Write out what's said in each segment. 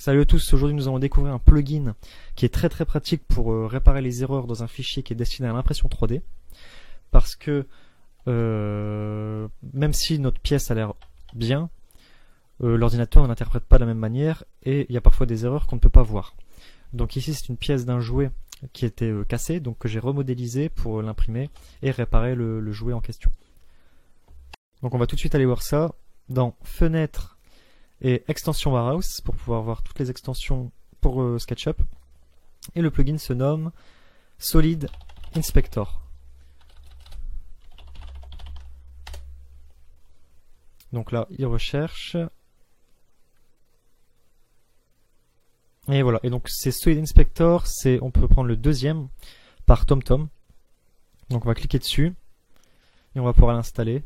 Salut à tous, aujourd'hui nous allons découvrir un plugin qui est très pratique pour réparer les erreurs dans un fichier qui est destiné à l'impression 3D. Parce que même si notre pièce a l'air bien, l'ordinateur ne l'interprète pas de la même manière et il y a parfois des erreurs qu'on ne peut pas voir. Donc ici c'est une pièce d'un jouet qui était cassée, donc que j'ai remodélisé pour l'imprimer et réparer le jouet en question. Donc on va tout de suite aller voir ça dans Fenêtre et Extension Warehouse pour pouvoir voir toutes les extensions pour SketchUp. Et le plugin se nomme Solid Inspector. Donc là, il recherche. Et voilà. Et donc c'est Solid Inspector, on peut prendre le deuxième par TomTom. Donc on va cliquer dessus et on va pouvoir l'installer.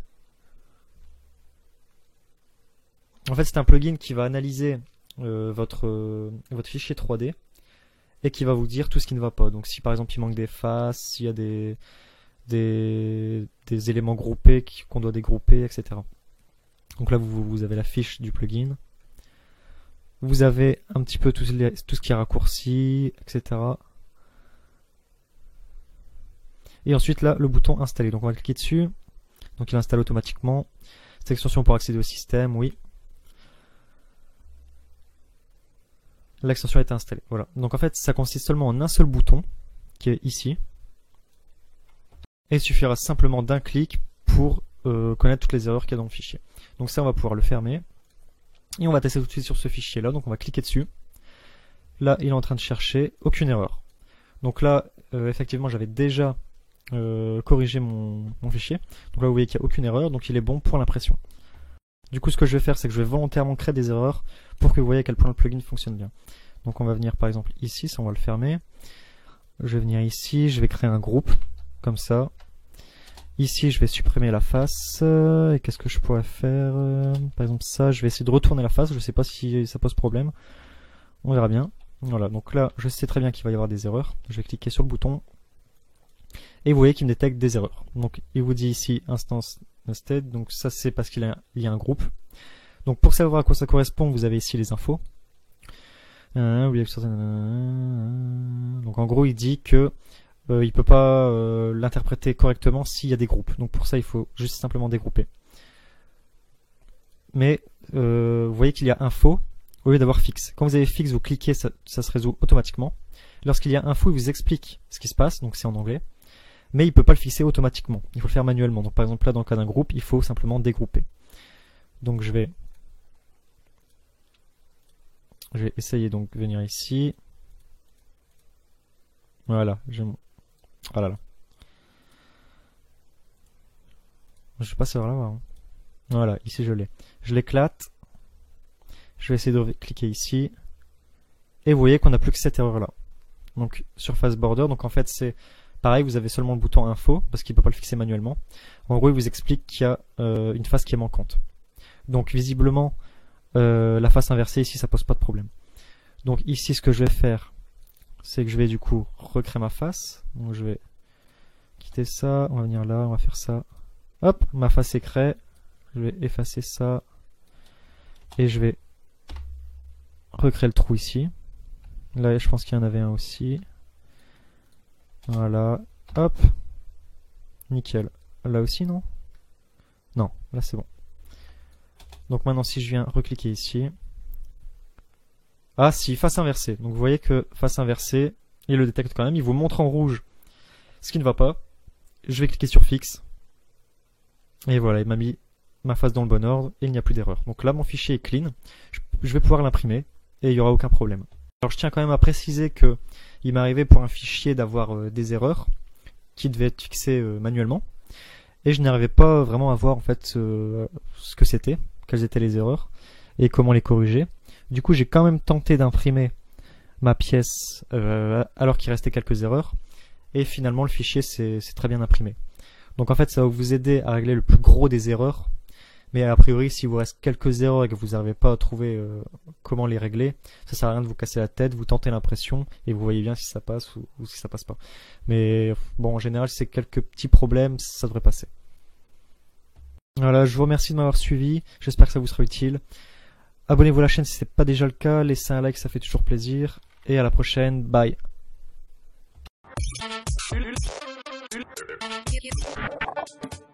En fait, c'est un plugin qui va analyser votre fichier 3D et qui va vous dire tout ce qui ne va pas. Donc si par exemple il manque des faces, s'il y a des éléments groupés qu'on doit dégrouper, etc. Donc là vous avez la fiche du plugin. Vous avez un petit peu tout ce qui est raccourci, etc. Et ensuite là, le bouton installer. Donc on va cliquer dessus. Donc il installe automatiquement. Cette extension pour accéder au système, oui. L'extension a été installée. Voilà. Donc en fait, ça consiste seulement en un seul bouton, qui est ici. Et il suffira simplement d'un clic pour connaître toutes les erreurs qu'il y a dans le fichier. Donc ça, on va pouvoir le fermer. Et on va tester tout de suite sur ce fichier-là. Donc on va cliquer dessus. Là, il est en train de chercher aucune erreur. Donc là, effectivement, j'avais déjà corrigé mon fichier. Donc là, vous voyez qu'il n'y a aucune erreur. Donc il est bon pour l'impression. Du coup, ce que je vais faire, c'est que je vais volontairement créer des erreurs pour que vous voyez à quel point le plugin fonctionne bien. Donc on va venir par exemple ici, ça on va le fermer. Je vais venir ici, je vais créer un groupe, comme ça. Ici, je vais supprimer la face. Et qu'est-ce que je pourrais faire? Par exemple ça, je vais essayer de retourner la face. Je ne sais pas si ça pose problème. On verra bien. Voilà, donc là, je sais très bien qu'il va y avoir des erreurs. Je vais cliquer sur le bouton. Et vous voyez qu'il me détecte des erreurs. Donc il vous dit ici instance nested. Donc ça c'est parce qu'il y a un groupe. Donc pour savoir à quoi ça correspond, vous avez ici les infos. Donc en gros il dit que il peut pas l'interpréter correctement s'il y a des groupes. Donc pour ça il faut juste simplement dégrouper. Mais vous voyez qu'il y a info au lieu d'avoir fixe. Quand vous avez fixe, vous cliquez, ça se résout automatiquement. Lorsqu'il y a info, il vous explique ce qui se passe, donc c'est en anglais. Mais il ne peut pas le fixer automatiquement, il faut le faire manuellement. Donc par exemple là dans le cas d'un groupe, il faut simplement dégrouper. Donc je vais essayer donc de venir ici. Voilà, ah là là. Je sais pas si ça va l'avoir. Hein. Voilà, ici je l'ai. Je l'éclate. Je vais essayer de cliquer ici. Et vous voyez qu'on n'a plus que cette erreur là. Donc surface border, donc en fait c'est pareil, vous avez seulement le bouton info, parce qu'il ne peut pas le fixer manuellement. En gros, il vous explique qu'il y a une face qui est manquante. Donc visiblement, la face inversée ici, ça pose pas de problème. Donc ici, ce que je vais faire, c'est que je vais du coup recréer ma face. Donc je vais quitter ça, on va venir là, on va faire ça. Hop, ma face est créée. Je vais effacer ça. Et je vais recréer le trou ici. Là, je pense qu'il y en avait un aussi. Voilà, hop, nickel. Là aussi, non? Non, là c'est bon. Donc maintenant, si je viens recliquer ici. Ah si, face inversée. Donc vous voyez que face inversée, il le détecte quand même. Il vous montre en rouge ce qui ne va pas. Je vais cliquer sur fixe. Et voilà, il m'a mis ma face dans le bon ordre et il n'y a plus d'erreur. Donc là, mon fichier est clean. Je vais pouvoir l'imprimer et il n'y aura aucun problème. Alors je tiens quand même à préciser que il m'est arrivé pour un fichier d'avoir des erreurs qui devaient être fixées manuellement et je n'arrivais pas vraiment à voir en fait ce que c'était, quelles étaient les erreurs et comment les corriger. Du coup j'ai quand même tenté d'imprimer ma pièce alors qu'il restait quelques erreurs et finalement le fichier s'est très bien imprimé. Donc en fait ça va vous aider à régler le plus gros des erreurs. Mais a priori, si vous reste quelques erreurs et que vous n'arrivez pas à trouver comment les régler, ça sert à rien de vous casser la tête, vous tentez l'impression et vous voyez bien si ça passe ou si ça passe pas. Mais bon, en général, si c'est quelques petits problèmes, ça devrait passer. Voilà, je vous remercie de m'avoir suivi, j'espère que ça vous sera utile. Abonnez-vous à la chaîne si ce n'est pas déjà le cas. Laissez un like, ça fait toujours plaisir. Et à la prochaine. Bye.